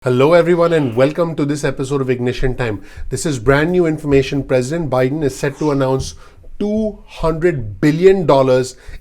Hello everyone and welcome to this episode of Ignition Time. This is brand new information. President Biden is set to announce $200 billion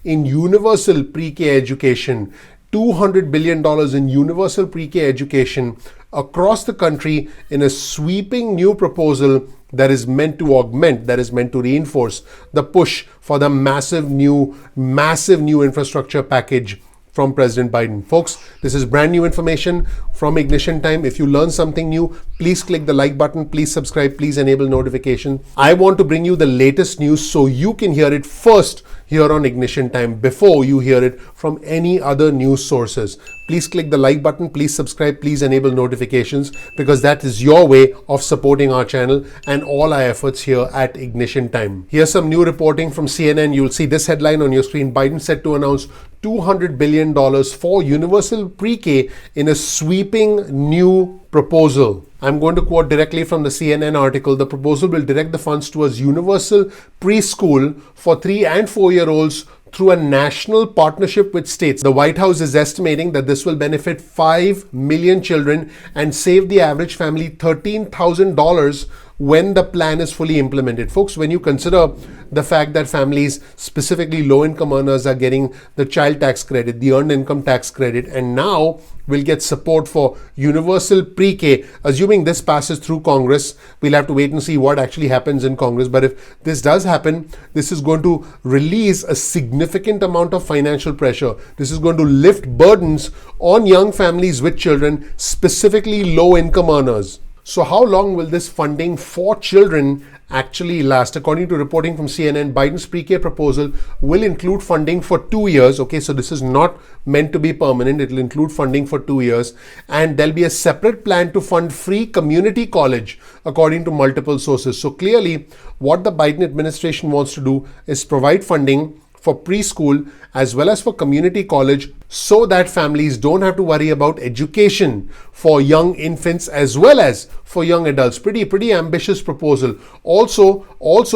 in universal pre-K education. $200 billion in universal pre-K education across the country in a sweeping new proposal that is meant to augment, that is meant to reinforce the push for the massive new infrastructure package from President Biden. Folks, this is brand new information from Ignition Time. If you learn something new, please click the like button, please subscribe, please enable notification. I want to bring you the latest news so you can hear it first here on Ignition Time before you hear it from any other news sources. Please click the like button, please subscribe, please enable notifications because that is your way of supporting our channel and all our efforts here at Ignition Time. Here's some new reporting from CNN. You'll see this headline on your screen. Biden set to announce $200 billion for universal pre-K in a sweeping new proposal. I'm going to quote directly from the CNN article. The proposal will direct the funds towards universal preschool for 3 and 4-year-olds through a national partnership with states. The White House is estimating that this will benefit 5 million children and save the average family $13,000 when the plan is fully implemented. Folks, when you consider the fact that families, specifically low-income earners, are getting the child tax credit, the earned income tax credit, and now will get support for universal pre-K, assuming this passes through Congress. We'll have to wait and see what actually happens in Congress. But if this does happen, this is going to release a significant amount of financial pressure. This is going to lift burdens on young families with children, specifically low-income earners. So how long will this funding for children actually last? According to reporting from CNN, Biden's pre-K proposal will include funding for 2 years. Okay, so this is not meant to be permanent. It will include funding for 2 years. And there'll be a separate plan to fund free community college, according to multiple sources. So clearly, what the Biden administration wants to do is provide funding for preschool as well as for community college so that families don't have to worry about education for young infants as well as for young adults. Pretty ambitious proposal. Also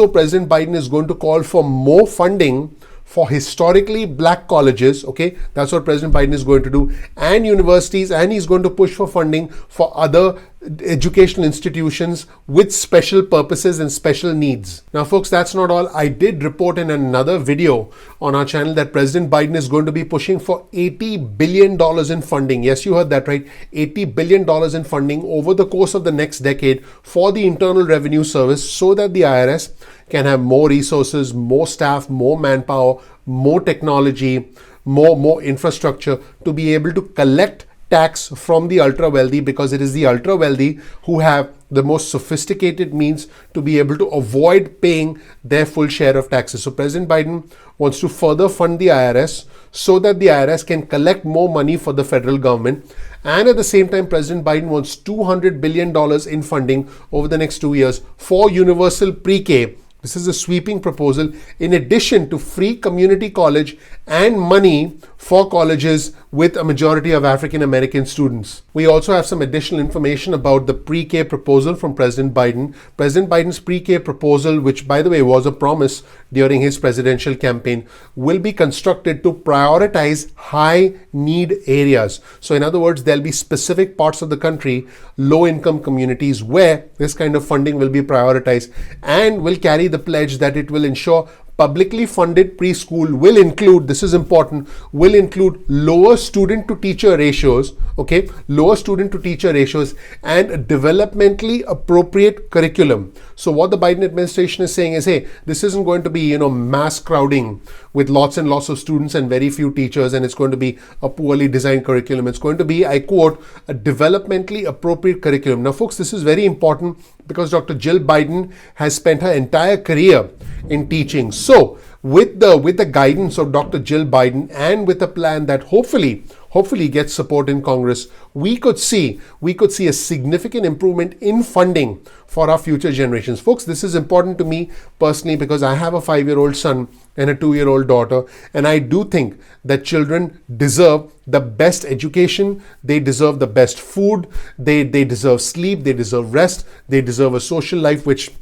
President Biden is going to call for more funding for historically black colleges. Okay, that's what President Biden is going to do, and universities, and he's going to push for funding for other educational institutions with special purposes and special needs. Now folks, that's not all. I did report in another video on our channel that President Biden is going to be pushing for $80 billion in funding. Yes, you heard that right. $80 billion in funding over the course of the next decade for the Internal Revenue Service so that the IRS can have more resources, more staff, more manpower, more technology, more infrastructure to be able to collect tax from the ultra wealthy, because it is the ultra wealthy who have the most sophisticated means to be able to avoid paying their full share of taxes. So President Biden wants to further fund the IRS so that the IRS can collect more money for the federal government. And at the same time, President Biden wants $200 billion in funding over the next 2 years for universal pre-K. This is a sweeping proposal in addition to free community college and money for colleges with a majority of African American students. We also have some additional information about the pre-K proposal from President Biden. President Biden's pre-K proposal, which by the way was a promise during his presidential campaign, will be constructed to prioritize high need areas. So in other words, there'll be specific parts of the country, low income communities, where this kind of funding will be prioritized, and will carry the pledge that it will ensure publicly funded preschool will include, this is important, will include lower student to teacher ratios, okay, lower student to teacher ratios and a developmentally appropriate curriculum. So what the Biden administration is saying is, hey, this isn't going to be, mass crowding with lots and lots of students and very few teachers, and it's going to be a poorly designed curriculum. It's going to be, I quote, a developmentally appropriate curriculum. Now folks, this is very important because Dr. Jill Biden has spent her entire career in teaching. So with the guidance of Dr. Jill Biden and with a plan that hopefully gets support in Congress, we could see a significant improvement in funding for our future generations. Folks, this is important to me personally because I have a 5-year-old son and a 2-year-old daughter, and I do think that children deserve the best education, they deserve the best food, they deserve sleep, they deserve rest, they deserve a social life which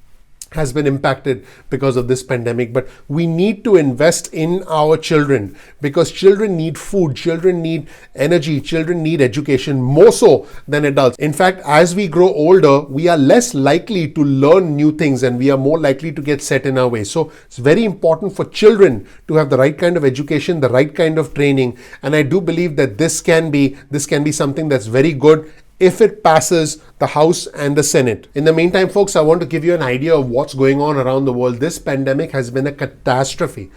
has been impacted because of this pandemic. But we need to invest in our children, because children need food, children need energy, children need education more so than adults. In fact, as we grow older, we are less likely to learn new things and we are more likely to get set in our ways. So it's very important for children to have the right kind of education, the right kind of training. And I do believe that this can be something that's very good if it passes the House and the Senate. In the meantime, folks, I want to give you an idea of what's going on around the world. This pandemic has been a catastrophe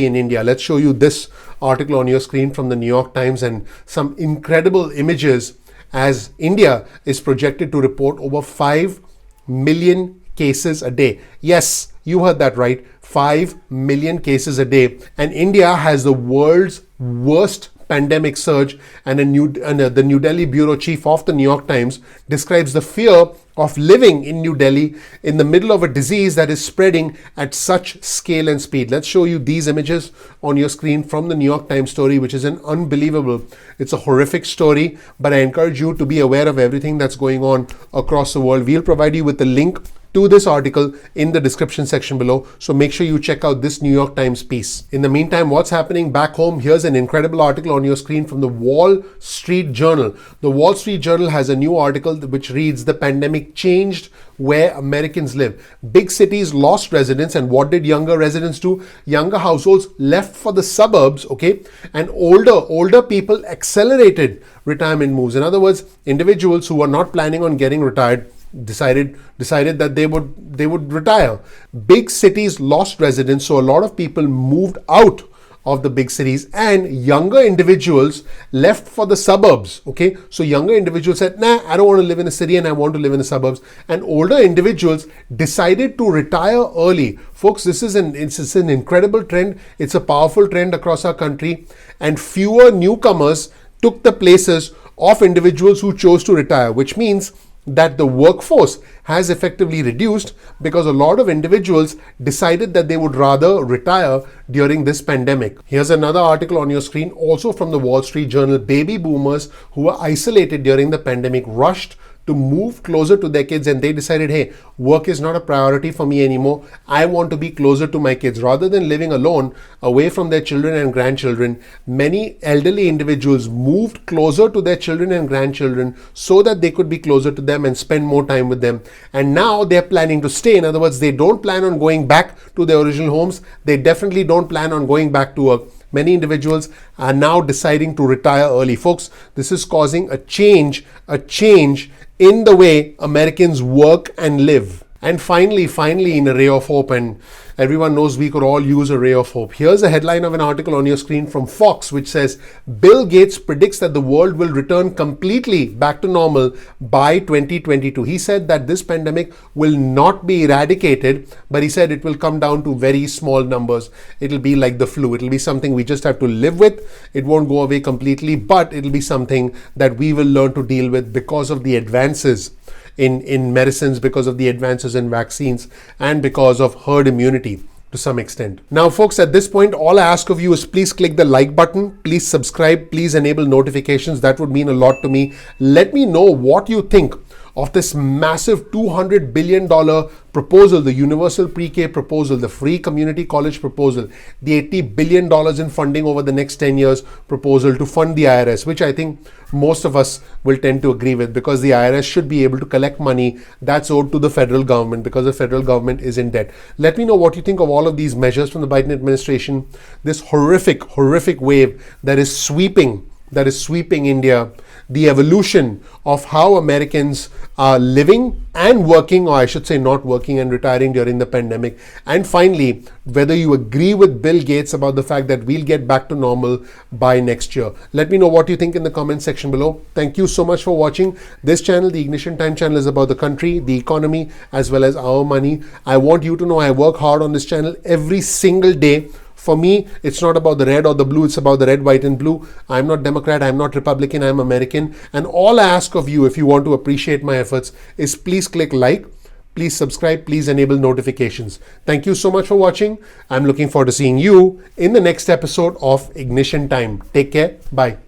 in India. Let's show you this article on your screen from the New York Times and some incredible images as India is projected to report over 5 million cases a day. Yes, you heard that right. 5 million cases a day. And India has the world's worst pandemic surge, and the New Delhi bureau chief of the New York Times describes the fear of living in New Delhi in the middle of a disease that is spreading at such scale and speed. Let's show you these images on your screen from the New York Times story, which is an unbelievable, it's a horrific story, but I encourage you to be aware of everything that's going on across the world. We'll provide you with the link to this article in the description section below, so make sure you check out this New York Times piece. In the meantime, what's happening back home? Here's an incredible article on your screen from the Wall Street Journal. The Wall Street Journal has a new article which reads, "The pandemic changed where Americans live. Big cities lost residents, and what did younger residents do? Younger households left for the suburbs, okay, and older people accelerated retirement moves." In other words, individuals who were not planning on getting retired decided that they would retire. Big cities lost residents, so a lot of people moved out of the big cities, and younger individuals left for the suburbs. Okay, so younger individuals said, "Nah, I don't want to live in a city and I want to live in the suburbs." And older individuals decided to retire early. Folks, this is an incredible trend. It's a powerful trend across our country, and fewer newcomers took the places of individuals who chose to retire, which means that the workforce has effectively reduced because a lot of individuals decided that they would rather retire during this pandemic. Here's another article on your screen, also from the Wall Street Journal. Baby boomers who were isolated during the pandemic rushed to move closer to their kids, and they decided, hey, work is not a priority for me anymore. I want to be closer to my kids. Rather than living alone, away from their children and grandchildren, many elderly individuals moved closer to their children and grandchildren so that they could be closer to them and spend more time with them. And now they're planning to stay. In other words, they don't plan on going back to their original homes. They definitely don't plan on going back to work. Many individuals are now deciding to retire early. Folks, this is causing a change in the way Americans work and live. And finally, in a ray of hope, and everyone knows we could all use a ray of hope. Here's a headline of an article on your screen from Fox, which says, Bill Gates predicts that the world will return completely back to normal by 2022. He said that this pandemic will not be eradicated, but he said it will come down to very small numbers. It'll be like the flu. It'll be something we just have to live with. It won't go away completely, but it'll be something that we will learn to deal with because of the advances in medicines, because of the advances in vaccines, and because of herd immunity to some extent. Now, folks, at this point, all I ask of you is please click the like button, please subscribe, please enable notifications. That would mean a lot to me. Let me know what you think of this massive $200 billion proposal, the universal pre-K proposal, the free community college proposal, the $80 billion in funding over the next 10 years proposal to fund the IRS, which I think most of us will tend to agree with, because the IRS should be able to collect money that's owed to the federal government because the federal government is in debt. Let me know what you think of all of these measures from the Biden administration, this horrific wave that is sweeping India, the evolution of how Americans are living and working, or I should say not working and retiring during the pandemic. And finally, whether you agree with Bill Gates about the fact that we'll get back to normal by next year. Let me know what you think in the comment section below. Thank you so much for watching. This channel, the Ignition Time channel, is about the country, the economy, as well as our money. I want you to know I work hard on this channel every single day. For me, it's not about the red or the blue, it's about the red, white, and blue. I'm not Democrat, I'm not Republican, I'm American. And all I ask of you, if you want to appreciate my efforts, is please click like, please subscribe, please enable notifications. Thank you so much for watching. I'm looking forward to seeing you in the next episode of Ignition Time. Take care. Bye.